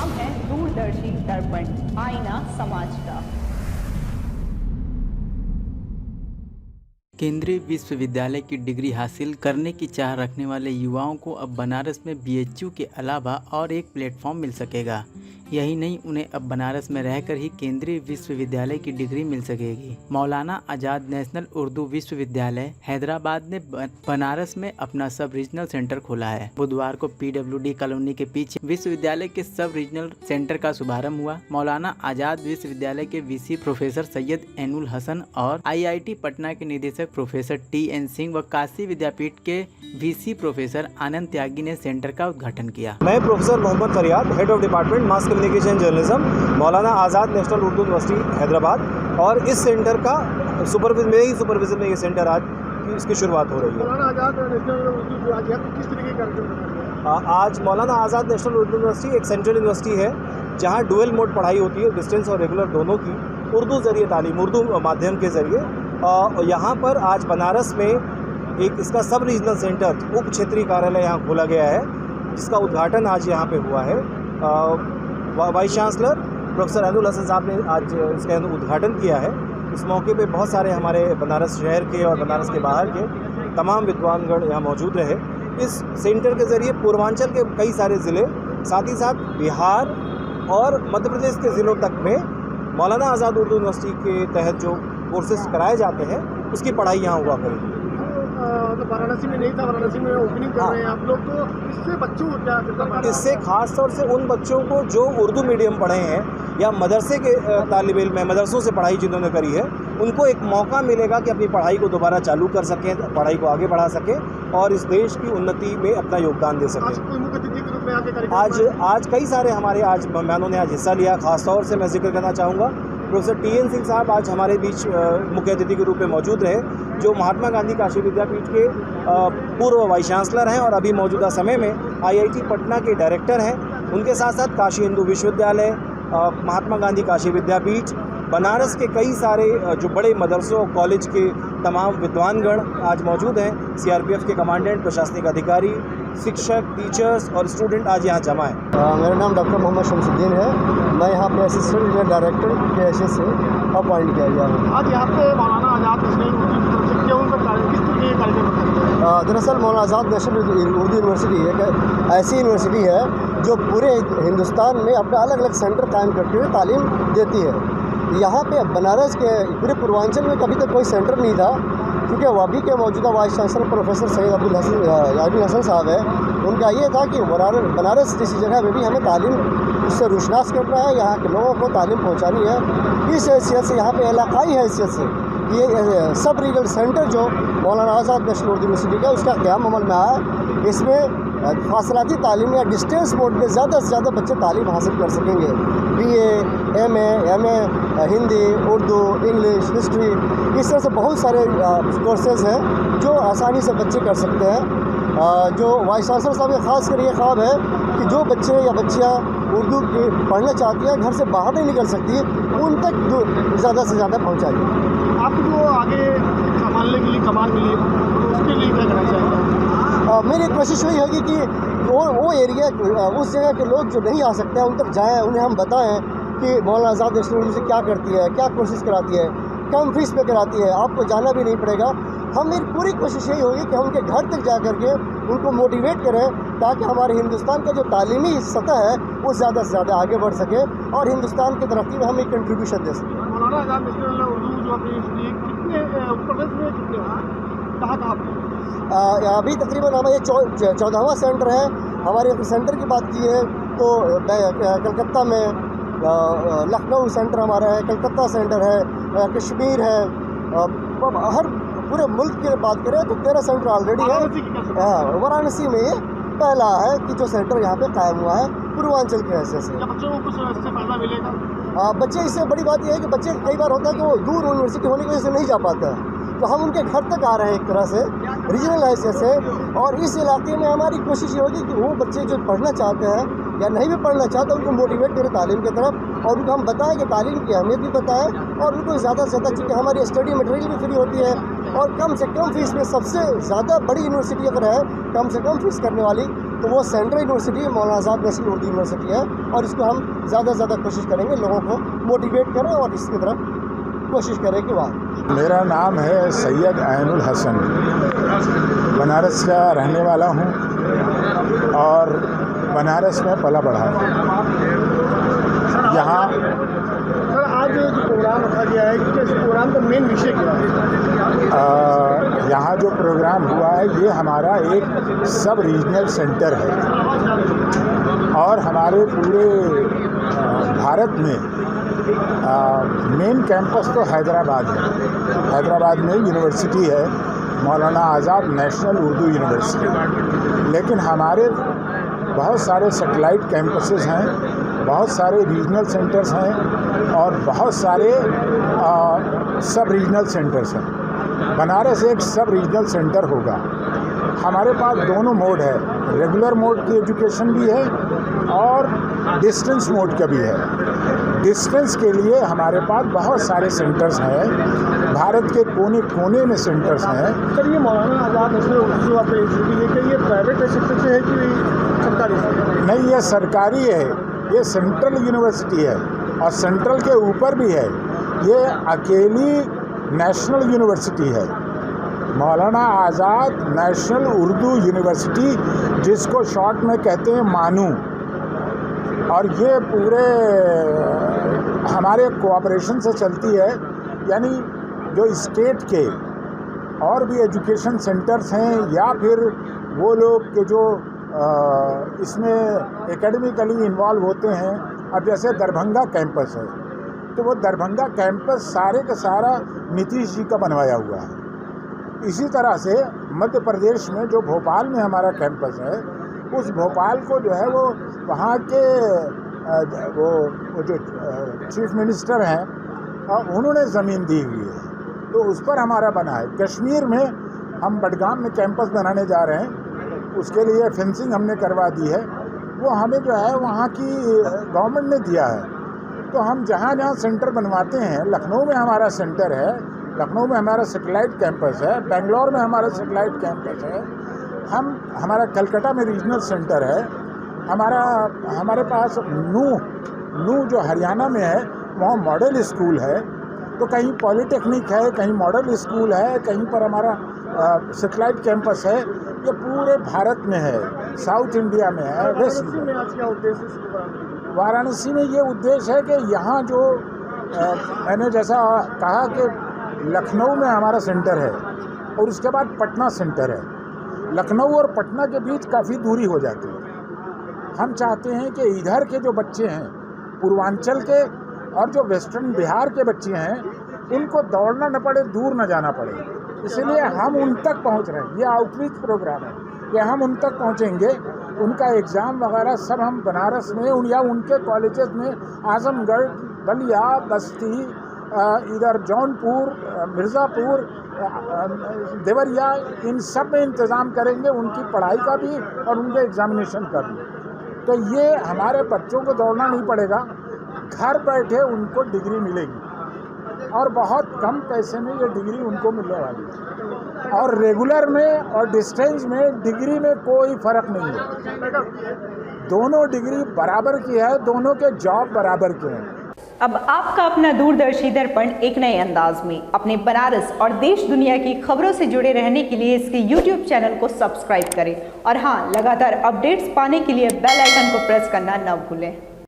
हम हैं दूरदर्शी दर्पण, आईना समाज का। केंद्रीय विश्वविद्यालय की डिग्री हासिल करने की चाह रखने वाले युवाओं को अब बनारस में बीएचयू के अलावा और एक प्लेटफॉर्म मिल सकेगा। यही नहीं, उन्हें अब बनारस में रहकर ही केंद्रीय विश्वविद्यालय की डिग्री मिल सकेगी। मौलाना आज़ाद नेशनल उर्दू विश्वविद्यालय हैदराबाद ने बनारस में अपना सब रीजनल सेंटर खोला है। बुधवार को PWD कॉलोनी के पीछे विश्वविद्यालय के सब रीजनल सेंटर का शुभारंभ हुआ। मौलाना आज़ाद विश्वविद्यालय के VC प्रोफेसर सैयद एनुल हसन और IIT पटना के निदेशक प्रोफेसर TN सिंह व काशी विद्यापीठ के VC प्रोफेसर आनंद त्यागी ने सेंटर का उद्घाटन किया। मैं प्रोफेसर मोहम्मद फरियाद, head of department mass communication journalism, Maulana Azad national Urdu university Hyderabad, और इस सेंटर का मेरे ही सुपरविजन में ये सेंटर आज इसकी शुरुआत हो रही है। मौलाना आज़ाद नेशनल उर्दू आज किस तरीके के कार्यक्रम? आज मौलाना आज़ाद नेशनल उर्दू यूनिवर्सिटी एक सेंट्रल यूनिवर्सिटी है जहाँ डुअल मोड पढ़ाई होती है, डिस्टेंस और रेगुलर दोनों की, उर्दू ज़रिए तालीम, उर्दू माध्यम के ज़रिए। यहाँ पर आज बनारस में एक इसका सब रीजनल सेंटर उप क्षेत्रीय कार्यालय यहाँ खोला गया है, जिसका उद्घाटन आज यहाँ पे हुआ है। Vice chancellor professor Enul Hasan साहब ने आज इसका उद्घाटन किया है। इस मौके पे बहुत सारे हमारे बनारस शहर के और बनारस के बाहर के तमाम विद्वानगण यहाँ मौजूद रहे। इस सेंटर के ज़रिए पूर्वांचल के कई सारे ज़िले, साथ ही साथ बिहार और मध्य प्रदेश के ज़िलों तक में मौलाना आज़ाद उर्दू यूनिवर्सिटी के तहत जो कोर्सेज कराए जाते हैं उसकी पढ़ाई यहाँ हुआ करेगी। तो वाराणसी में नहीं था, वाराणसी में ओपनिंग कर रहे हैं आप लोग, तो इससे बच्चों को क्या? इससे खास तौर से उन बच्चों को जो उर्दू मीडियम पढ़े हैं या मदरसे के तालिब इल्म, मदरसों से पढ़ाई जिन्होंने करी है, उनको एक मौका मिलेगा कि अपनी पढ़ाई को दोबारा चालू कर सकें, पढ़ाई को आगे बढ़ा सकें और इस देश की उन्नति में अपना योगदान दे सकें। आज कई सारे हमारे आज मेहमानों ने आज हिस्सा लिया। खास तौर से मैं जिक्र करना चाहूँगा प्रोफेसर TN सिंह साहब आज हमारे बीच मुख्य अतिथि के रूप में मौजूद रहे, जो महात्मा गांधी काशी विद्यापीठ के पूर्व वाइस चांसलर हैं और अभी मौजूदा समय में IIT पटना के डायरेक्टर हैं। उनके साथ साथ काशी हिंदू विश्वविद्यालय, महात्मा गांधी काशी विद्यापीठ, बनारस के कई सारे जो बड़े मदरसों और कॉलेज के तमाम विद्वानगण आज मौजूद हैं। CRPF के कमांडेंट, प्रशासनिक अधिकारी, शिक्षक, टीचर्स और स्टूडेंट आज यहाँ जमा है। मेरा नाम डॉक्टर मोहम्मद शमसुद्दीन है। मैं यहाँ पे असिस्टेंट डायरेक्टर के हैसियत से अपॉइंट किया गया हूँ। आज यहाँ पे मौलाना आज़ाद नेशनल उर्दू की तरफ से क्या उनका किस तरीके के कार्यक्रम करते हैं? दरअसल मौलाना आज़ाद नेशनल उर्दू यूनिवर्सिटी एक ऐसी यूनिवर्सिटी है जो पूरे हिंदुस्तान में अपना अलग अलग सेंटर कायम करते हुए तालीम देती है। यहाँ पे बनारस के पूरे पूर्वांचल में कभी तक कोई सेंटर नहीं था, क्योंकि वहाँ के मौजूदा vice chancellor professor Syed Enul Hasan साहब है। उनका ये था कि बनारस जैसी जगह में भी हमें तालीम उससे रोशनास करना है, यहाँ के लोगों को तालीम पहुँचानी है। इस हैसियत से यहाँ पे इलाकाई हैसियत से ये सब रीजनल सेंटर जो मौलाना आज़ाद नेशनल उर्दू यूनिवर्सिटी का उसका क़याम अमल में आया। इसमें फासलाती तालीम या डिस्टेंस मोड में ज़्यादा से ज़्यादा बच्चे तालीम हासिल कर सकेंगे। BA, MA, Hindi, Urdu, English, history, इस तरह से बहुत सारे कोर्सेज़ हैं जो आसानी से बच्चे कर सकते हैं। जो वाइस चांसलर साहब का ख़ास कर ये ख्वाब है कि जो बच्चे या बच्चियाँ उर्दू पढ़ना चाहती हैं, घर से बाहर नहीं निकल सकती, उन तक ज़्यादा से ज़्यादा पहुँचाइए। आपको जो आगे संभालने के लिए कमान मिली उसके लिए क्या करना चाहिए? मेरी कोशिश यही होगी कि वो एरिया, उस जगह के लोग जो नहीं आ सकते हैं उन तक जाएँ, उन्हें हम बताएं कि मौलाना आज़ाद नेशनल यूनिवर्सिटी क्या करती है, क्या कोर्सेज कराती है, कम फीस पे कराती है, आपको जाना भी नहीं पड़ेगा। मेरी पूरी कोशिश यही होगी कि हम उनके घर तक जा करके उनको मोटिवेट करें, ताकि हमारे हिंदुस्तान का जो तालीमी सतह है वो ज़्यादा से ज़्यादा आगे बढ़ सके और हिंदुस्तान की तरक्की में हम एक कंट्रीब्यूशन दे सकें। मौलाना आज़ाद नेशनल उर्दू जो कितने उत्तर प्रदेश में कितने कहाँ अभी तकरीबन हमारा ये 14वां सेंटर है। हमारे सेंटर की बात की है तो कलकत्ता में लखनऊ सेंटर हमारा है, कलकत्ता सेंटर है, कश्मीर है, हर पूरे मुल्क की बात करें तो 13 सेंटर ऑलरेडी है। वाराणसी में ये पहला है कि जो सेंटर यहाँ पे कायम हुआ है पूर्वांचल के हैसियत से। बच्चों को कुछ इससे फायदा मिलेगा? बच्चे, इससे बड़ी बात यह है कि बच्चे कई बार होता है कि वो दूर यूनिवर्सिटी होने की वजह से नहीं जा पाते हैं, तो हम उनके घर तक आ रहे हैं एक तरह से रीजनल हैसियत से। और इस इलाके में हमारी कोशिश ये होगी कि वो बच्चे जो पढ़ना चाहते हैं या नहीं भी पढ़ना चाहते उनको मोटिवेट करें तालीम की तरफ, और उनको हम बताएं कि तालीम की अहमियत भी बताएं, और उनको ज़्यादा से ज़्यादा, चूँकि हमारी स्टडी मटेरियल भी फ्री होती है और कम से कम फीस में, सबसे ज़्यादा बड़ी यूनिवर्सिटी अगर है कम से कम फीस करने वाली तो वो सेंट्रल यूनिवर्सिटी मौलाना आज़ाद नेशनल उर्दू यूनिवर्सिटी है, और इसको हम ज़्यादा से ज़्यादा कोशिश करेंगे, लोगों को मोटिवेट करें और इसकी तरफ कोशिश करें कि वाह। मेरा नाम है सैयद ऐनुल हसन, बनारस का रहने वाला हूँ और बनारस में पला बढ़ा हूँ। यहाँ सर आज जो प्रोग्राम रखा गया है, कि इस प्रोग्राम का मेन विषय क्या है? यहाँ जो प्रोग्राम हुआ है ये हमारा एक सब रीजनल सेंटर है और हमारे पूरे भारत में मेन कैंपस तो हैदराबाद है। हैदराबाद में यूनिवर्सिटी है मौलाना आज़ाद नेशनल उर्दू यूनिवर्सिटी, लेकिन हमारे बहुत सारे सैटेलाइट कैंपसेस हैं, बहुत सारे रीजनल सेंटर्स हैं और बहुत सारे सब रीजनल सेंटर्स हैं। बनारस एक सब रीजनल सेंटर होगा। हमारे पास दोनों मोड है, रेगुलर मोड की एजुकेशन भी है और डिस्टेंस मोड का भी है। डिस्टेंस के लिए हमारे पास बहुत सारे सेंटर्स हैं, भारत के कोने कोने में सेंटर्स हैं। सर ये मौलाना आज़ाद नेशनल उर्दू यूनिवर्सिटी है, ये प्राइवेट सेक्टर से है कि सरकारी? नहीं, ये सरकारी है, ये सेंट्रल यूनिवर्सिटी है और सेंट्रल के ऊपर भी है। ये अकेली नेशनल यूनिवर्सिटी है, मौलाना आज़ाद नेशनल उर्दू यूनिवर्सिटी, जिसको शॉर्ट में कहते हैं मानू। और ये पूरे हमारे कोऑपरेशन से चलती है, यानी जो स्टेट के और भी एजुकेशन सेंटर्स हैं या फिर वो लोग के जो इसमें एकेडमिकली इन्वॉल्व होते हैं। अब जैसे दरभंगा कैंपस है, तो वो दरभंगा कैंपस सारे का सारा नीतीश जी का बनवाया हुआ है। इसी तरह से मध्य प्रदेश में जो भोपाल में हमारा कैंपस है, उस भोपाल को जो है वो वहाँ के वो जो चीफ मिनिस्टर हैं उन्होंने ज़मीन दी हुई है, तो उस पर हमारा बना है। कश्मीर में हम बडगाम में कैंपस बनाने जा रहे हैं, उसके लिए फेंसिंग हमने करवा दी है। वो हमें जो है वहाँ की गवर्नमेंट ने दिया है। तो हम जहाँ जहाँ सेंटर बनवाते हैं, लखनऊ में हमारा सेंटर है, लखनऊ में हमारा सैटेलाइट कैंपस है, बेंगलोर में हमारा सैटेलाइट कैंपस है, हमारा कलकत्ता में रीजनल सेंटर है, हमारे पास नू जो हरियाणा में है वहाँ मॉडल स्कूल है। तो कहीं पॉलिटेक्निक है, कहीं मॉडल स्कूल है, कहीं पर हमारा सैटेलाइट कैंपस है। ये पूरे भारत में है, साउथ इंडिया में है, वेस्ट में। आज क्या उद्देश्य? वाराणसी में ये उद्देश्य है कि यहाँ जो मैंने जैसा कहा कि लखनऊ में हमारा सेंटर है और उसके बाद पटना सेंटर है। लखनऊ और पटना के बीच काफ़ी दूरी हो जाती है। हम चाहते हैं कि इधर के जो बच्चे हैं, पूर्वांचल के और जो वेस्टर्न बिहार के बच्चे हैं, उनको दौड़ना न पड़े, दूर न जाना पड़े, इसलिए हम उन तक पहुंच रहे हैं। ये आउटरीच प्रोग्राम है कि हम उन तक पहुंचेंगे। उनका एग्ज़ाम वगैरह सब हम बनारस में या उनके कॉलेजेस में, आजमगढ़, बलिया, बस्ती, इधर जौनपुर, मिर्ज़ापुर, देवरिया, इन सब में इंतज़ाम करेंगे, उनकी पढ़ाई का भी और उनके एग्ज़ामिनेशन का भी। तो ये हमारे बच्चों को दौड़ना नहीं पड़ेगा, घर बैठे उनको डिग्री मिलेगी और बहुत कम पैसे में ये डिग्री उनको मिलने वाली है। और रेगुलर में और डिस्टेंस में डिग्री में कोई फ़र्क नहीं है, दोनों डिग्री बराबर की है, दोनों के जॉब बराबर के हैं। अब आपका अपना दूरदर्शी दर्पण एक नए अंदाज में अपने बनारस और देश दुनिया की खबरों से जुड़े रहने के लिए इसके YouTube चैनल को सब्सक्राइब करें और हाँ, लगातार अपडेट्स पाने के लिए बेल आइकन को प्रेस करना न भूलें।